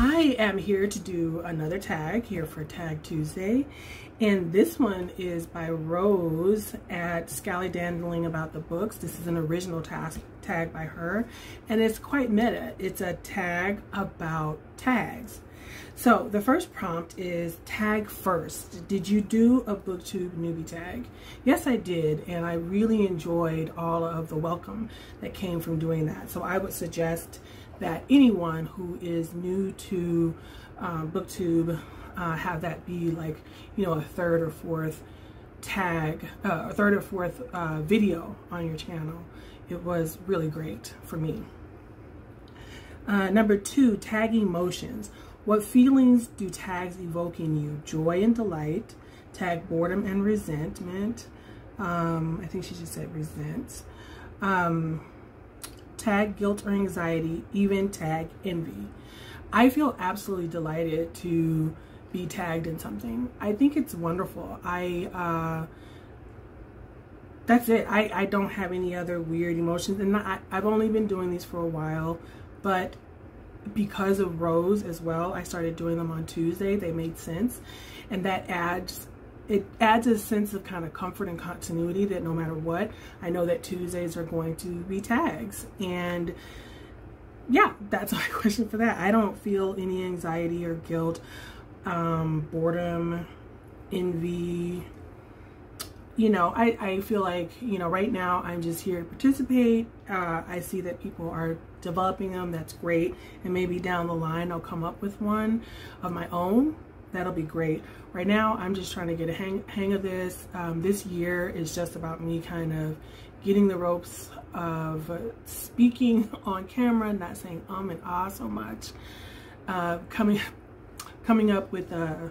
I am here to do another tag here for Tag Tuesday, and this one is by Rose at Scallydandling About the Books. This is an original tag by her, and it's quite meta. It's a tag about tags. So the first prompt is tag first. Did you do a Booktube newbie tag? Yes, I did, and I really enjoyed all of the welcome that came from doing that. So I would suggest that anyone who is new to Booktube have that be like, you know, a third or fourth tag, a third or fourth video on your channel. It was really great for me. Number 2, tag emotions. What feelings do tags evoke in you? Joy and delight, tag boredom and resentment. I think she just said resents. Tag guilt or anxiety, even tag envy. I feel absolutely delighted to be tagged in something. I think it's wonderful. That's it. I don't have any other weird emotions, and I've only been doing these for a while, but because of Rose as well, I started doing them on Tuesday. They made sense, and that adds a sense of kind of comfort and continuity that no matter what, I know that Tuesdays are going to be tags. And yeah, that's my question for that. I don't feel any anxiety or guilt, boredom, envy. You know, I feel like, you know, right now I'm just here to participate. I see that people are developing them. That's great. And maybe down the line I'll come up with one of my own. That'll be great. Right now I'm just trying to get a hang of this. This year is just about me kind of getting the ropes of speaking on camera, not saying and ah so much. Coming up with a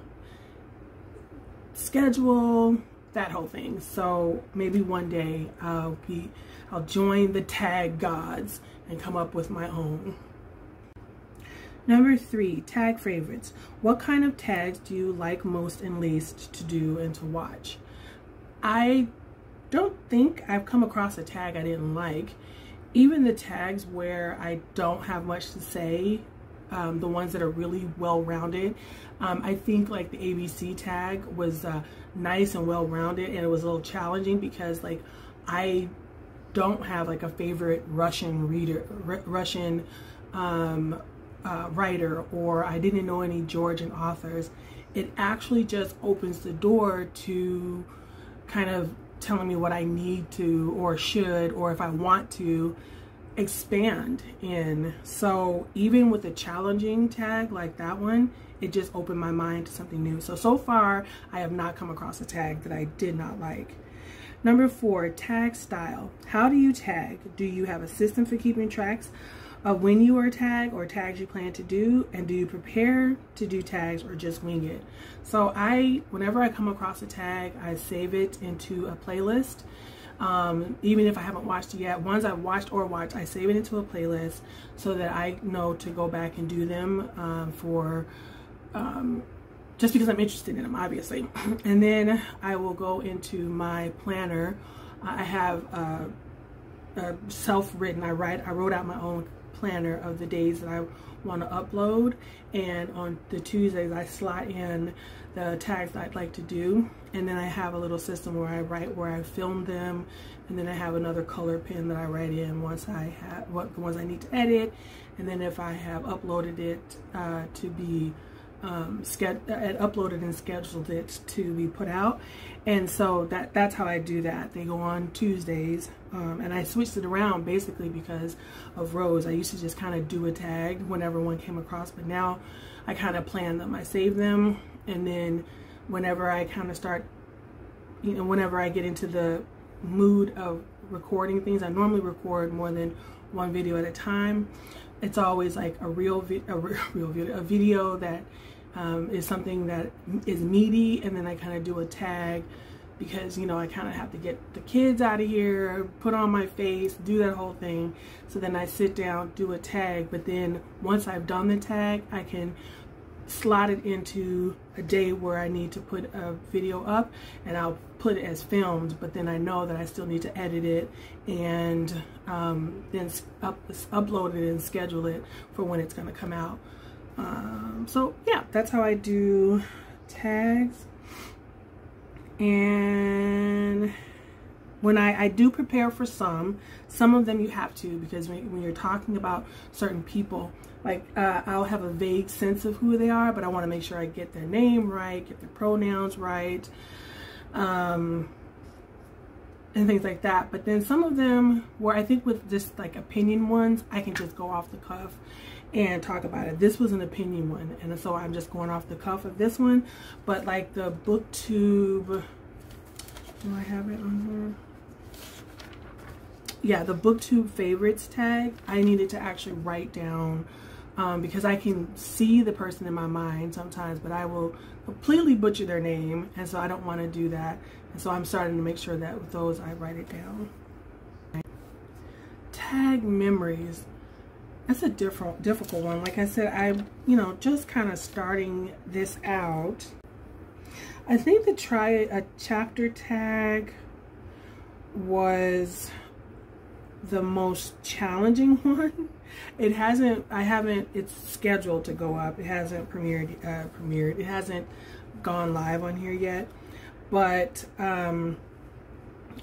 schedule, that whole thing. So maybe one day I'll join the tag gods and come up with my own. Number 3, tag favorites. What kind of tags do you like most and least to do and to watch? I don't think I've come across a tag I didn't like. Even the tags where I don't have much to say, the ones that are really well-rounded. I think like the ABC tag was nice and well-rounded, and it was a little challenging because like I don't have like a favorite Russian writer, or I didn't know any Georgian authors. It actually just opens the door to kind of telling me what I need to or should, or if I want to expand in. So even with a challenging tag like that one, it just opened my mind to something new. So far I have not come across a tag that I did not like. Number 4, tag style. How do you tag? Do you have a system for keeping tracks of when you are tagged or tags you plan to do? And do you prepare to do tags or just wing it? So whenever I come across a tag, I save it into a playlist. Even if I haven't watched it yet, ones I've watched, I save it into a playlist so that I know to go back and do them just because I'm interested in them, obviously. And then I will go into my planner. I have self-written. I wrote out my own planner of the days that I want to upload, and on the Tuesdays I slot in the tags that I'd like to do, and then I have a little system where I write where I filmed them, and then I have another color pen that I write in once I have the ones I need to edit, and then if I have uploaded it to be uploaded and scheduled it to be put out. And so that's how I do that. They go on Tuesdays, and I switched it around basically because of Rose. I used to just kind of do a tag whenever one came across, but now I kind of plan them. I save them, and then whenever I kind of start, you know, whenever I get into the mood of recording things, I normally record more than one video at a time. It's always like a video that is something that is meaty, and then I kind of do a tag because, you know, I kind of have to get the kids out of here, put on my face, do that whole thing. So then I sit down, do a tag, but then once I've done the tag, I can slot it into a day where I need to put a video up, and I'll put it as filmed, but then I know that I still need to edit it and then upload it and schedule it for when it's going to come out. So yeah, that's how I do tags. And when I do prepare for some of them you have to, because when you're talking about certain people, like I'll have a vague sense of who they are, but I want to make sure I get their name right, get their pronouns right, and things like that. But then some of them, where I think with just like opinion ones, I can just go off the cuff and talk about it. This was an opinion one, and so I'm just going off the cuff of this one. But like the Booktube, do I have it on here? Yeah, the Booktube favorites tag, I needed to actually write down, because I can see the person in my mind sometimes, but I will completely butcher their name, and so I don't want to do that. And so I'm starting to make sure that with those I write it down. Tag memories. That's a difficult one. Like I said, I'm, just kind of starting this out. I think to try a chapter tag was the most challenging one. It's scheduled to go up. It hasn't premiered. It hasn't gone live on here yet. But I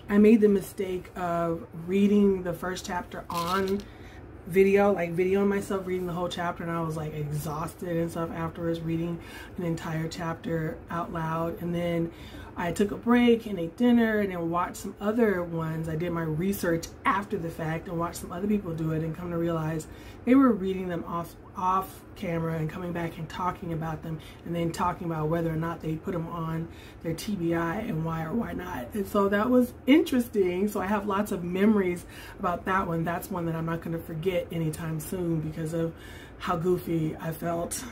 made the mistake of reading the first chapter on video, like videoing myself reading the whole chapter, and I was like exhausted and stuff afterwards, reading an entire chapter out loud. And then I took a break and ate dinner and then watched some other ones. I did my research after the fact and watched some other people do it, and come to realize they were reading them off camera and coming back and talking about them, and then talking about whether or not they put them on their TBI and why or why not. And so that was interesting. So I have lots of memories about that one. That's one that I'm not going to forget anytime soon because of how goofy I felt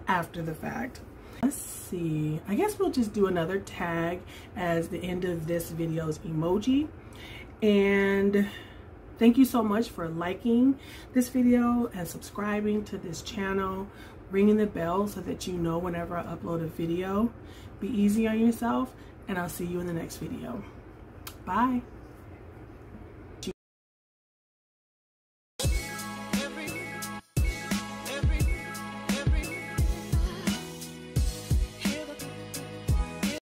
after the fact. Let's see, I guess we'll just do another tag as the end of this video's emoji. And thank you so much for liking this video and subscribing to this channel, ringing the bell so that you know whenever I upload a video. Be easy on yourself, and I'll see you in the next video. Bye.